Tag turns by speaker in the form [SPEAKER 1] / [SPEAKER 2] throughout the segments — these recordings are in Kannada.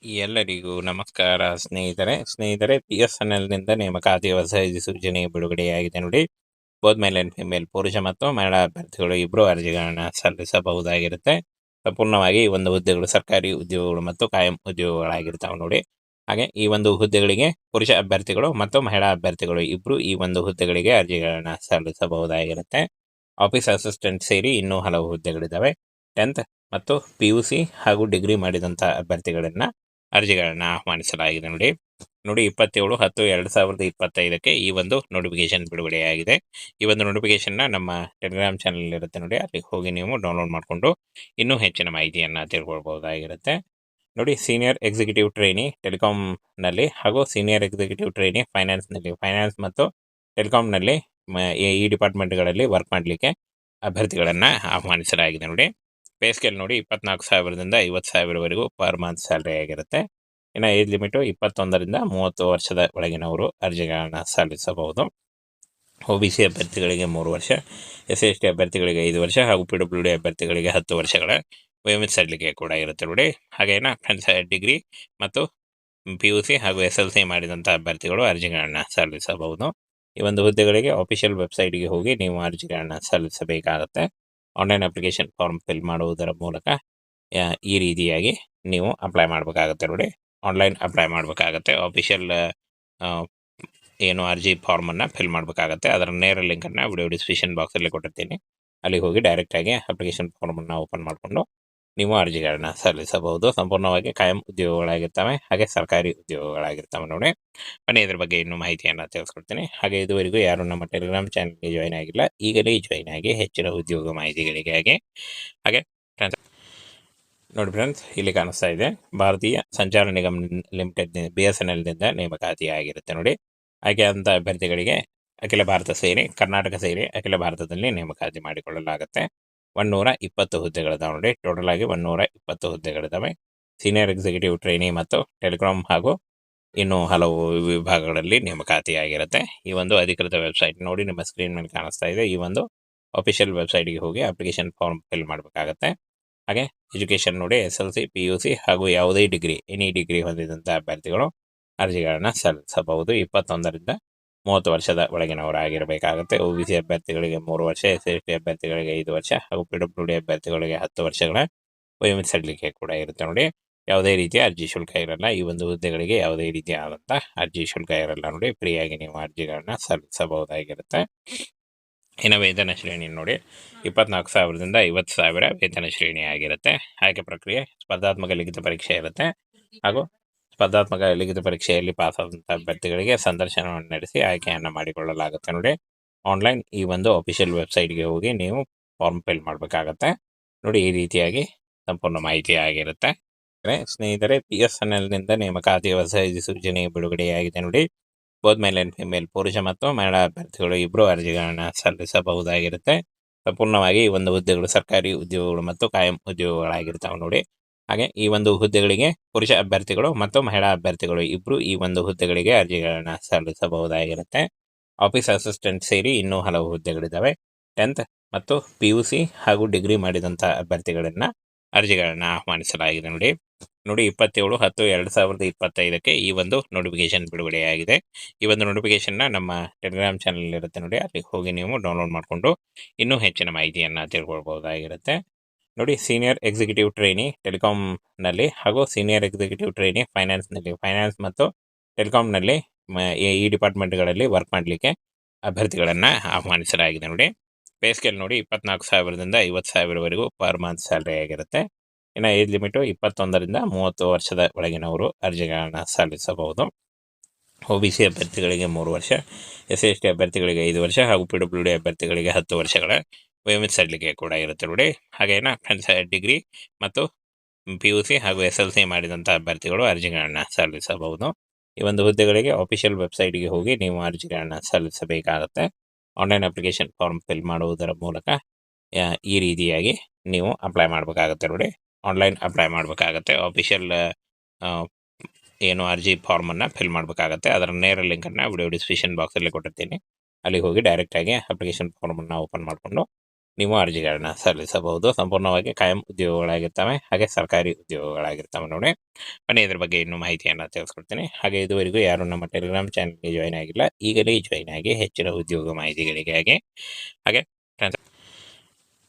[SPEAKER 1] ಎಲ್ಲರಿಗೂ ನಮಸ್ಕಾರ ಸ್ನೇಹಿತರೆ PSNLನಿಂದ ನೇಮಕಾತಿ ಹೊಸ ಅಧಿಸೂಚನೆ ಬಿಡುಗಡೆಯಾಗಿದೆ ನೋಡಿ. ಬೋತ್ ಮೇಲ್ ಅಂಡ್ ಫಿಮೇಲ್ ಪುರುಷ ಮತ್ತು ಮಹಿಳಾ ಅಭ್ಯರ್ಥಿಗಳು ಇಬ್ಬರು ಅರ್ಜಿಗಳನ್ನ ಸಲ್ಲಿಸಬಹುದಾಗಿರುತ್ತೆ. ಸಂಪೂರ್ಣವಾಗಿ ಈ ಒಂದು ಹುದ್ದೆಗಳು ಸರ್ಕಾರಿ ಉದ್ಯೋಗಗಳು ಮತ್ತು ಕಾಯಂ ಉದ್ಯೋಗಗಳಾಗಿರ್ತಾವೆ ನೋಡಿ. ಹಾಗೆ ಈ ಒಂದು ಹುದ್ದೆಗಳಿಗೆ ಪುರುಷ ಅಭ್ಯರ್ಥಿಗಳು ಮತ್ತು ಮಹಿಳಾ ಅಭ್ಯರ್ಥಿಗಳು ಇಬ್ಬರು ಈ ಒಂದು ಹುದ್ದೆಗಳಿಗೆ ಅರ್ಜಿಗಳನ್ನ ಸಲ್ಲಿಸಬಹುದಾಗಿರುತ್ತೆ. ಆಫೀಸ್ ಅಸಿಸ್ಟೆಂಟ್ ಸೇರಿ ಇನ್ನೂ ಹಲವು ಹುದ್ದೆಗಳಿದ್ದಾವೆ. 10th ಮತ್ತು PUC ಹಾಗೂ ಡಿಗ್ರಿ ಮಾಡಿದಂಥ ಅಭ್ಯರ್ಥಿಗಳನ್ನ ಅರ್ಜಿಗಳನ್ನ ಆಹ್ವಾನಿಸಲಾಗಿದೆ ನೋಡಿ. 27/10/2025 ಈ ಒಂದು ನೋಟಿಫಿಕೇಶನ್ ಬಿಡುಗಡೆಯಾಗಿದೆ. ಈ ಒಂದು ನೋಟಿಫಿಕೇಶನ್ನ ನಮ್ಮ ಟೆಲಿಗ್ರಾಮ್ ಚಾನಲ್ ಇರುತ್ತೆ ನೋಡಿ, ಅಲ್ಲಿಗೆ ಹೋಗಿ ನೀವು ಡೌನ್ಲೋಡ್ ಮಾಡಿಕೊಂಡು ಇನ್ನೂ ಹೆಚ್ಚಿನ ಮಾಹಿತಿಯನ್ನು ತಿಳ್ಕೊಳ್ಬಹುದಾಗಿರುತ್ತೆ ನೋಡಿ. ಸೀನಿಯರ್ ಎಕ್ಸಿಕ್ಯೂಟಿವ್ ಟ್ರೈನಿ ಟೆಲಿಕಾಂನಲ್ಲಿ ಹಾಗೂ ಸೀನಿಯರ್ ಎಕ್ಸಿಕ್ಯೂಟಿವ್ ಟ್ರೈನಿ ಫೈನಾನ್ಸ್ನಲ್ಲಿ, ಫೈನಾನ್ಸ್ ಮತ್ತು ಟೆಲಿಕಾಂನಲ್ಲಿ ಈ ಡಿಪಾರ್ಟ್ಮೆಂಟ್ಗಳಲ್ಲಿ ವರ್ಕ್ ಮಾಡಲಿಕ್ಕೆ ಅಭ್ಯರ್ಥಿಗಳನ್ನು ಆಹ್ವಾನಿಸಲಾಗಿದೆ ನೋಡಿ. ಪೇ ಸ್ಕೇಲ್ ನೋಡಿ 24,000ದಿಂದ 50,000ವರೆಗೂ ಪರ್ ಮಂತ್ ಸ್ಯಾಲ್ರಿ ಆಗಿರುತ್ತೆ. ಇನ್ನು ಏಜ್ ಲಿಮಿಟು 21ರಿಂದ 30 ವರ್ಷದ ಒಳಗಿನವರು ಅರ್ಜಿಗಳನ್ನು ಸಲ್ಲಿಸಬಹುದು. OBC ಅಭ್ಯರ್ಥಿಗಳಿಗೆ 3 ವರ್ಷ, SC/ST ಅಭ್ಯರ್ಥಿಗಳಿಗೆ 5 ವರ್ಷ ಹಾಗೂ PWD ಅಭ್ಯರ್ಥಿಗಳಿಗೆ 10 ವರ್ಷಗಳ ವಯೋಮಿತಿ ಸಡಿಲಿಕೆ ಕೂಡ ಇರುತ್ತೆ ನೋಡಿ. ಹಾಗೇನ ಫ್ರೆಂಡ್ಸ್, ಡಿಗ್ರಿ ಮತ್ತು PUC ಹಾಗೂ SLC ಮಾಡಿದಂಥ ಅಭ್ಯರ್ಥಿಗಳು ಅರ್ಜಿಗಳನ್ನು ಸಲ್ಲಿಸಬಹುದು. ಈ ಒಂದು ಹುದ್ದೆಗಳಿಗೆ ಅಫಿಷಿಯಲ್ ವೆಬ್ಸೈಟ್ಗೆ ಹೋಗಿ ನೀವು ಅರ್ಜಿಗಳನ್ನು ಸಲ್ಲಿಸಬೇಕಾಗತ್ತೆ. ಆನ್ಲೈನ್ ಅಪ್ಲಿಕೇಶನ್ ಫಾರ್ಮ್ ಫಿಲ್ ಮಾಡುವುದರ ಮೂಲಕ ಈ ರೀತಿಯಾಗಿ ನೀವು ಅಪ್ಲೈ ಮಾಡಬೇಕಾಗತ್ತೆ ನೋಡಿ. ಆನ್ಲೈನ್ ಅಪ್ಲೈ ಮಾಡಬೇಕಾಗತ್ತೆ. ಅಫಿಷಿಯಲ್ ಏನು ಅರ್ಜಿ ಫಾರ್ಮನ್ನು ಫಿಲ್ ಮಾಡಬೇಕಾಗತ್ತೆ. ಅದರ ನೇರ ಲಿಂಕನ್ನು ವಿಡಿಯೋ ಡಿಸ್ಕ್ರಿಪ್ಷನ್ ಬಾಕ್ಸಲ್ಲಿ ಕೊಟ್ಟಿರ್ತೀನಿ, ಅಲ್ಲಿಗೆ ಹೋಗಿ ಡೈರೆಕ್ಟಾಗಿ ಅಪ್ಲಿಕೇಶನ್ ಫಾರ್ಮನ್ನು ಓಪನ್ ಮಾಡಿಕೊಂಡು ನೀವು ಅರ್ಜಿಗಳನ್ನ ಸಲ್ಲಿಸಬಹುದು. ಸಂಪೂರ್ಣವಾಗಿ ಕಾಯಂ ಉದ್ಯೋಗಗಳಾಗಿರ್ತವೆ, ಹಾಗೆ ಸರ್ಕಾರಿ ಉದ್ಯೋಗಗಳಾಗಿರ್ತವೆ ನೋಡಿ. ಬನ್ನಿ ಇದ್ರ ಬಗ್ಗೆ ಇನ್ನೂ ಮಾಹಿತಿಯನ್ನು ತಿಳಿಸ್ಕೊಡ್ತೀನಿ. ಹಾಗೆ ಇದುವರೆಗೂ ಯಾರು ನಮ್ಮ ಟೆಲಿಗ್ರಾಮ್ ಚಾನಲ್ಗೆ ಜಾಯ್ನ್ ಆಗಿಲ್ಲ, ಈಗಲೇ ಜಾಯ್ನ್ ಆಗಿ ಹೆಚ್ಚಿನ ಉದ್ಯೋಗ ಮಾಹಿತಿಗಳಿಗಾಗಿ. ಹಾಗೆ ನೋಡಿ ಫ್ರೆಂಡ್ಸ್, ಇಲ್ಲಿ ಕಾಣಿಸ್ತಾ ಇದೆ ಭಾರತೀಯ ಸಂಚಾರ ನಿಗಮ ಲಿಮಿಟೆಡ್ BSNLನಿಂದ ನೇಮಕಾತಿ ಆಗಿರುತ್ತೆ ನೋಡಿ. ಆಯ್ಕೆಯಾದಂಥ ಅಭ್ಯರ್ಥಿಗಳಿಗೆ ಅಖಿಲ ಭಾರತ ಸೇರಿ, ಕರ್ನಾಟಕ ಸೇರಿ ಅಖಿಲ ಭಾರತದಲ್ಲಿ ನೇಮಕಾತಿ ಮಾಡಿಕೊಳ್ಳಲಾಗುತ್ತೆ. 120 ಹುದ್ದೆಗಳಿದಾವೆ ನೋಡಿ. ಟೋಟಲ್ ಆಗಿ 120 ಹುದ್ದೆಗಳಿದ್ದಾವೆ. ಸೀನಿಯರ್ ಎಕ್ಸಿಕ್ಯೂಟಿವ್ ಟ್ರೈನಿ ಮತ್ತು ಟೆಲಿಕಾಂ ಹಾಗೂ ಇನ್ನೂ ಹಲವು ವಿಭಾಗಗಳಲ್ಲಿ ನೇಮಕಾತಿ ಆಗಿರುತ್ತೆ. ಈ ಒಂದು ಅಧಿಕೃತ ವೆಬ್ಸೈಟ್ ನೋಡಿ, ನಿಮ್ಮ ಸ್ಕ್ರೀನ್ ಮೇಲೆ ಕಾಣಿಸ್ತಾ ಇದೆ. ಈ ಒಂದು ಅಫಿಷಿಯಲ್ ವೆಬ್ಸೈಟ್ಗೆ ಹೋಗಿ ಅಪ್ಲಿಕೇಶನ್ ಫಾರ್ಮ್ ಫಿಲ್ ಮಾಡಬೇಕಾಗತ್ತೆ. ಹಾಗೆ ಎಜುಕೇಷನ್ ನೋಡಿ, SLC, PUC ಹಾಗೂ ಯಾವುದೇ ಡಿಗ್ರಿ, ಎನಿ ಡಿಗ್ರಿ ಹೊಂದಿದಂಥ ಅಭ್ಯರ್ಥಿಗಳು ಅರ್ಜಿಗಳನ್ನು ಸಲ್ಲಿಸಬಹುದು. 21ರಿಂದ 30 ವರ್ಷದ ಒಳಗಿನವರಾಗಿರಬೇಕಾಗುತ್ತೆ. OBC ಅಭ್ಯರ್ಥಿಗಳಿಗೆ 3 ವರ್ಷ, SC/ST ಅಭ್ಯರ್ಥಿಗಳಿಗೆ 5 ವರ್ಷ ಹಾಗೂ PWD ಅಭ್ಯರ್ಥಿಗಳಿಗೆ 10 ವರ್ಷಗಳ ವಯೋಮಿತಿ ಸಡಿಲಿಕೆ ಕೂಡ ಇರುತ್ತೆ ನೋಡಿ. ಯಾವುದೇ ರೀತಿಯ ಅರ್ಜಿ ಶುಲ್ಕ ಇರಲ್ಲ. ಈ ಒಂದು ಹುದ್ದೆಗಳಿಗೆ ಯಾವುದೇ ರೀತಿಯಾದಂಥ ಅರ್ಜಿ ಶುಲ್ಕ ಇರಲ್ಲ ನೋಡಿ. ಫ್ರೀಯಾಗಿ ನೀವು ಅರ್ಜಿಗಳನ್ನ ಸಲ್ಲಿಸಬಹುದಾಗಿರುತ್ತೆ. ಇನ್ನು ವೇತನ ಶ್ರೇಣಿ ನೋಡಿ, 24,000ದಿಂದ 50,000 ವೇತನ ಶ್ರೇಣಿ ಆಗಿರುತ್ತೆ. ಆಯ್ಕೆ ಪ್ರಕ್ರಿಯೆ ಸ್ಪರ್ಧಾತ್ಮಕ ಲಿಖಿತ ಪರೀಕ್ಷೆ ಇರುತ್ತೆ ಹಾಗೂ ಸ್ಪರ್ಧಾತ್ಮಕ ಲಿಖಿತ ಪರೀಕ್ಷೆಯಲ್ಲಿ ಪಾಸಾದಂಥ ಅಭ್ಯರ್ಥಿಗಳಿಗೆ ಸಂದರ್ಶನವನ್ನು ನಡೆಸಿ ಆಯ್ಕೆಯನ್ನು ಮಾಡಿಕೊಳ್ಳಲಾಗುತ್ತೆ ನೋಡಿ. ಆನ್ಲೈನ್ ಈ ಒಂದು ಅಫಿಷಿಯಲ್ ವೆಬ್ಸೈಟ್ಗೆ ಹೋಗಿ ನೀವು ಫಾರ್ಮ್ ಫಿಲ್ ಮಾಡಬೇಕಾಗತ್ತೆ ನೋಡಿ. ಈ ರೀತಿಯಾಗಿ ಸಂಪೂರ್ಣ ಮಾಹಿತಿ ಆಗಿರುತ್ತೆ. ಸ್ನೇಹಿತರೆ, PSNLನಿಂದ ನೇಮಕಾತಿ ಹೊಸ ಅಧಿಸೂಚನೆ ಬಿಡುಗಡೆಯಾಗಿದೆ ನೋಡಿ. ಬೋತ್ ಮೇಲ್ ಅಂಡ್ ಫಿಮೇಲ್ ಪುರುಷ ಮತ್ತು ಮಹಿಳಾ ಅಭ್ಯರ್ಥಿಗಳು ಇಬ್ಬರು ಅರ್ಜಿಗಳನ್ನ ಸಲ್ಲಿಸಬಹುದಾಗಿರುತ್ತೆ. ಸಂಪೂರ್ಣವಾಗಿ ಈ ಒಂದು ಹುದ್ದೆಗಳು ಸರ್ಕಾರಿ ಉದ್ಯೋಗಗಳು ಮತ್ತು ಕಾಯಂ ಉದ್ಯೋಗಗಳಾಗಿರ್ತಾವೆ ನೋಡಿ. ಹಾಗೆ ಈ ಒಂದು ಹುದ್ದೆಗಳಿಗೆ ಪುರುಷ ಅಭ್ಯರ್ಥಿಗಳು ಮತ್ತು ಮಹಿಳಾ ಅಭ್ಯರ್ಥಿಗಳು ಇಬ್ಬರು ಈ ಒಂದು ಹುದ್ದೆಗಳಿಗೆ ಅರ್ಜಿಗಳನ್ನ ಸಲ್ಲಿಸಬಹುದಾಗಿರುತ್ತೆ. ಆಫೀಸ್ ಅಸಿಸ್ಟೆಂಟ್ ಸೇರಿ ಇನ್ನೂ ಹಲವು ಹುದ್ದೆಗಳಿದ್ದಾವೆ. 10th ಮತ್ತು PUC ಹಾಗೂ ಡಿಗ್ರಿ ಮಾಡಿದಂಥ ಅಭ್ಯರ್ಥಿಗಳನ್ನ ಅರ್ಜಿಗಳನ್ನ ಆಹ್ವಾನಿಸಲಾಗಿದೆ ನೋಡಿ. 27/10/2025 ಈ ಒಂದು ನೋಟಿಫಿಕೇಶನ್ ಬಿಡುಗಡೆಯಾಗಿದೆ. ಈ ಒಂದು ನೋಟಿಫಿಕೇಶನ್ನ ನಮ್ಮ ಟೆಲಿಗ್ರಾಮ್ ಚಾನಲ್ ಇರುತ್ತೆ ನೋಡಿ, ಅಲ್ಲಿಗೆ ಹೋಗಿ ನೀವು ಡೌನ್ಲೋಡ್ ಮಾಡಿಕೊಂಡು ಇನ್ನೂ ಹೆಚ್ಚಿನ ಮಾಹಿತಿಯನ್ನು ತಿಳ್ಕೊಳ್ಬಹುದಾಗಿರುತ್ತೆ ನೋಡಿ. ಸೀನಿಯರ್ ಎಕ್ಸಿಕ್ಯೂಟಿವ್ ಟ್ರೈನಿ ಟೆಲಿಕಾಂನಲ್ಲಿ ಹಾಗೂ ಸೀನಿಯರ್ ಎಕ್ಸಿಕ್ಯೂಟಿವ್ ಟ್ರೈನಿ ಫೈನಾನ್ಸ್ನಲ್ಲಿ, ಫೈನಾನ್ಸ್ ಮತ್ತು ಟೆಲಿಕಾಂನಲ್ಲಿ ಈ ಡಿಪಾರ್ಟ್ಮೆಂಟ್ಗಳಲ್ಲಿ ವರ್ಕ್ ಮಾಡಲಿಕ್ಕೆ ಅಭ್ಯರ್ಥಿಗಳನ್ನು ಆಹ್ವಾನಿಸಲಾಗಿದೆ ನೋಡಿ. ಪೇ ಸ್ಕೇಲ್ ನೋಡಿ 24,000ದಿಂದ 50,000ವರೆಗೂ ಪರ್ ಮಂತ್ ಸ್ಯಾಲ್ರಿ ಆಗಿರುತ್ತೆ. ಇನ್ನು ಏಜ್ ಲಿಮಿಟು 21ರಿಂದ 30 ವರ್ಷದ ಒಳಗಿನವರು ಅರ್ಜಿಗಳನ್ನು ಸಲ್ಲಿಸಬಹುದು. OBC ಅಭ್ಯರ್ಥಿಗಳಿಗೆ 3 ವರ್ಷ, SC/ST ಅಭ್ಯರ್ಥಿಗಳಿಗೆ 5 ವರ್ಷ ಹಾಗೂ PWD ಅಭ್ಯರ್ಥಿಗಳಿಗೆ 10 ವರ್ಷಗಳ ವಯೋಮಿತಿ ಸಡಿಲಿಕೆ ಕೂಡ ಇರುತ್ತೆ ನೋಡಿ. ಹಾಗೇನ ಫ್ರೆಂಡ್ಸ್, ಡಿಗ್ರಿ ಮತ್ತು PUC ಹಾಗೂ SLC ಮಾಡಿದಂಥ ಅಭ್ಯರ್ಥಿಗಳು ಅರ್ಜಿಗಳನ್ನು ಸಲ್ಲಿಸಬಹುದು. ಈ ಒಂದು ಹುದ್ದೆಗಳಿಗೆ ಅಫಿಷಿಯಲ್ ವೆಬ್ಸೈಟ್ಗೆ ಹೋಗಿ ನೀವು ಅರ್ಜಿಗಳನ್ನು ಸಲ್ಲಿಸಬೇಕಾಗತ್ತೆ. ಆನ್ಲೈನ್ ಅಪ್ಲಿಕೇಶನ್ ಫಾರ್ಮ್ ಫಿಲ್ ಮಾಡುವುದರ ಮೂಲಕ ಈ ರೀತಿಯಾಗಿ ನೀವು ಅಪ್ಲೈ ಮಾಡಬೇಕಾಗತ್ತೆ ನೋಡಿ. ಆನ್ಲೈನ್ ಅಪ್ಲೈ ಮಾಡಬೇಕಾಗತ್ತೆ. ಅಫಿಷಿಯಲ್ ಏನು ಅರ್ಜಿ ಫಾರ್ಮನ್ನು ಫಿಲ್ ಮಾಡಬೇಕಾಗತ್ತೆ. ಅದರ ನೇರ ಲಿಂಕನ್ನು ವಿಡಿಯೋ ಡಿಸ್ಕ್ರಿಪ್ಷನ್ ಬಾಕ್ಸಲ್ಲಿ ಕೊಟ್ಟಿರ್ತೀನಿ, ಅಲ್ಲಿಗೆ ಹೋಗಿ ಡೈರೆಕ್ಟಾಗಿ ಅಪ್ಲಿಕೇಶನ್ ಫಾರ್ಮನ್ನು ಓಪನ್ ಮಾಡಿಕೊಂಡು ನೀವು ಅರ್ಜಿಗಳನ್ನ ಸಲ್ಲಿಸಬಹುದು. ಸಂಪೂರ್ಣವಾಗಿ ಕಾಯಂ ಉದ್ಯೋಗಗಳಾಗಿರ್ತವೆ, ಹಾಗೆ ಸರ್ಕಾರಿ ಉದ್ಯೋಗಗಳಾಗಿರ್ತವೆ ನೋಡಿ. ಬನ್ನಿ ಇದ್ರ ಬಗ್ಗೆ ಇನ್ನೂ ಮಾಹಿತಿಯನ್ನು ತಿಳಿಸ್ಕೊಡ್ತೀನಿ. ಹಾಗೆ ಇದುವರೆಗೂ ಯಾರು ನಮ್ಮ ಟೆಲಿಗ್ರಾಮ್ ಚಾನಲ್ಗೆ ಜಾಯ್ನ್ ಆಗಿಲ್ಲ, ಈಗಲೇ ಜಾಯ್ನ್ ಆಗಿ ಹೆಚ್ಚಿನ ಉದ್ಯೋಗ ಮಾಹಿತಿಗಳಿಗಾಗಿ. ಹಾಗೆ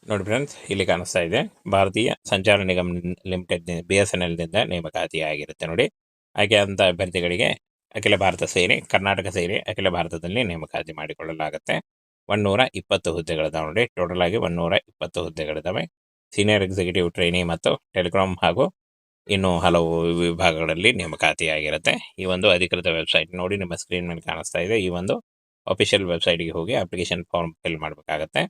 [SPEAKER 1] ನೋಡಿ ಫ್ರೆಂಡ್ಸ್, ಇಲ್ಲಿ ಕಾಣಿಸ್ತಾ ಇದೆ ಭಾರತೀಯ ಸಂಚಾರ ನಿಗಮ ಲಿಮಿಟೆಡ್ BSNLನಿಂದ ನೇಮಕಾತಿ ಆಗಿರುತ್ತೆ ನೋಡಿ. ಹಾಗೆ ಅಂತ ಅಭ್ಯರ್ಥಿಗಳಿಗೆ ಅಖಿಲ ಭಾರತ ಸೇರಿ ಕರ್ನಾಟಕ ಸೇರಿ ಅಖಿಲ ಭಾರತದಲ್ಲಿ ನೇಮಕಾತಿ ಮಾಡಿಕೊಳ್ಳಲಾಗುತ್ತೆ. 120 ಹುದ್ದೆಗಳಿದಾವೆ ನೋಡಿ. ಟೋಟಲ್ ಆಗಿ 120 ಹುದ್ದೆಗಳಿದ್ದಾವೆ. ಸೀನಿಯರ್ ಎಕ್ಸಿಕ್ಯೂಟಿವ್ ಟ್ರೈನಿ ಮತ್ತು ಟೆಲಿಕಾಂ ಹಾಗೂ ಇನ್ನು ಹಲವು ವಿಭಾಗಗಳಲ್ಲಿ ನೇಮಕಾತಿ ಆಗಿರುತ್ತೆ. ಈ ಒಂದು ಅಧಿಕೃತ ವೆಬ್ಸೈಟ್ ನೋಡಿ, ನಿಮ್ಮ ಸ್ಕ್ರೀನ್ ಮೇಲೆ ಕಾಣಿಸ್ತಾ ಇದೆ. ಈ ಒಂದು ಅಫಿಷಿಯಲ್ ವೆಬ್ಸೈಟ್ಗೆ ಹೋಗಿ ಅಪ್ಲಿಕೇಶನ್ ಫಾರ್ಮ್ ಫಿಲ್ ಮಾಡಬೇಕಾಗತ್ತೆ.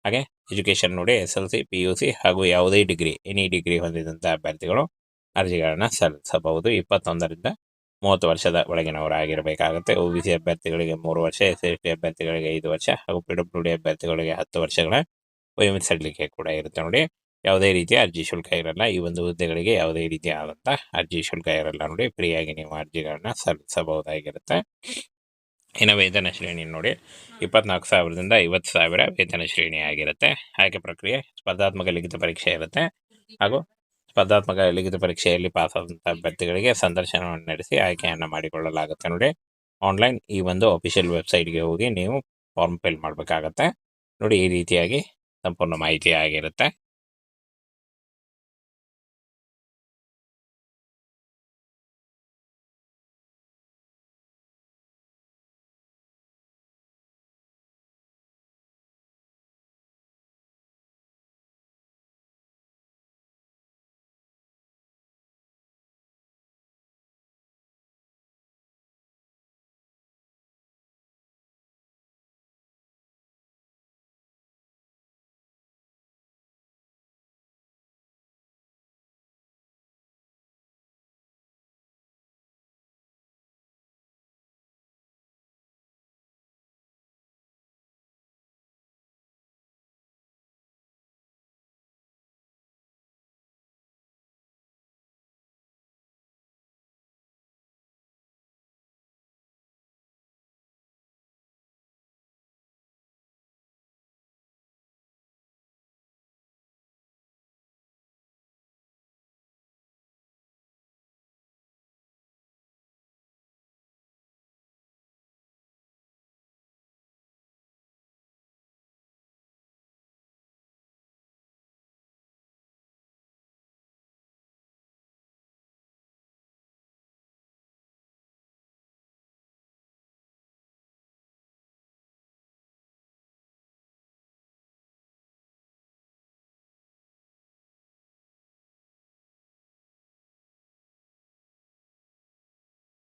[SPEAKER 1] ಹಾಗೆ ಎಜುಕೇಷನ್ ನೋಡಿ, SLC PUC ಹಾಗೂ ಯಾವುದೇ ಎನಿ ಡಿಗ್ರಿ ಹೊಂದಿದಂಥ ಅಭ್ಯರ್ಥಿಗಳು ಅರ್ಜಿಗಳನ್ನು ಸಲ್ಲಿಸಬಹುದು. 21ರಿಂದ 30 ವರ್ಷದ ಒಳಗಿನವರಾಗಿರಬೇಕಾಗುತ್ತೆ. OBC ಅಭ್ಯರ್ಥಿಗಳಿಗೆ 3 ವರ್ಷ, SC ಅಭ್ಯರ್ಥಿಗಳಿಗೆ 5 ವರ್ಷ ಹಾಗೂ PWD ಅಭ್ಯರ್ಥಿಗಳಿಗೆ 10 ವರ್ಷಗಳ ವಯೋಮಿತಿ ಕೂಡ ಇರುತ್ತೆ ನೋಡಿ. ಯಾವುದೇ ರೀತಿಯ ಅರ್ಜಿ ಶುಲ್ಕ ಇರಲ್ಲ. ಈ ಒಂದು ಹುದ್ದೆಗಳಿಗೆ ಯಾವುದೇ ರೀತಿಯಾದಂಥ ಅರ್ಜಿ ಶುಲ್ಕ ಇರಲ್ಲ ನೋಡಿ. ಫ್ರೀಯಾಗಿ ನೀವು ಅರ್ಜಿಗಳನ್ನ ಸಲ್ಲಿಸಬಹುದಾಗಿರುತ್ತೆ. ಇನ್ನು ವೇತನ ಶ್ರೇಣಿ ನೋಡಿ, 24,000ದಿಂದ 50,000 ವೇತನ ಶ್ರೇಣಿ ಆಗಿರುತ್ತೆ. ಆಯ್ಕೆ ಪ್ರಕ್ರಿಯೆ ಸ್ಪರ್ಧಾತ್ಮಕ ಲಿಖಿತ ಪರೀಕ್ಷೆ ಇರುತ್ತೆ ಹಾಗೂ ಸ್ಪರ್ಧಾತ್ಮಕ ಲಿಖಿತ ಪರೀಕ್ಷೆಯಲ್ಲಿ ಪಾಸಾದಂಥ ಅಭ್ಯರ್ಥಿಗಳಿಗೆ ಸಂದರ್ಶನವನ್ನು ನಡೆಸಿ ಆಯ್ಕೆಯನ್ನು ಮಾಡಿಕೊಳ್ಳಲಾಗುತ್ತೆ ನೋಡಿ. ಆನ್ಲೈನ್ ಈ ಒಂದು ಅಫಿಷಿಯಲ್ ವೆಬ್ಸೈಟ್ಗೆ ಹೋಗಿ ನೀವು ಫಾರ್ಮ್ ಫಿಲ್ ಮಾಡಬೇಕಾಗತ್ತೆ ನೋಡಿ. ಈ ರೀತಿಯಾಗಿ ಸಂಪೂರ್ಣ ಮಾಹಿತಿ ಆಗಿರುತ್ತೆ.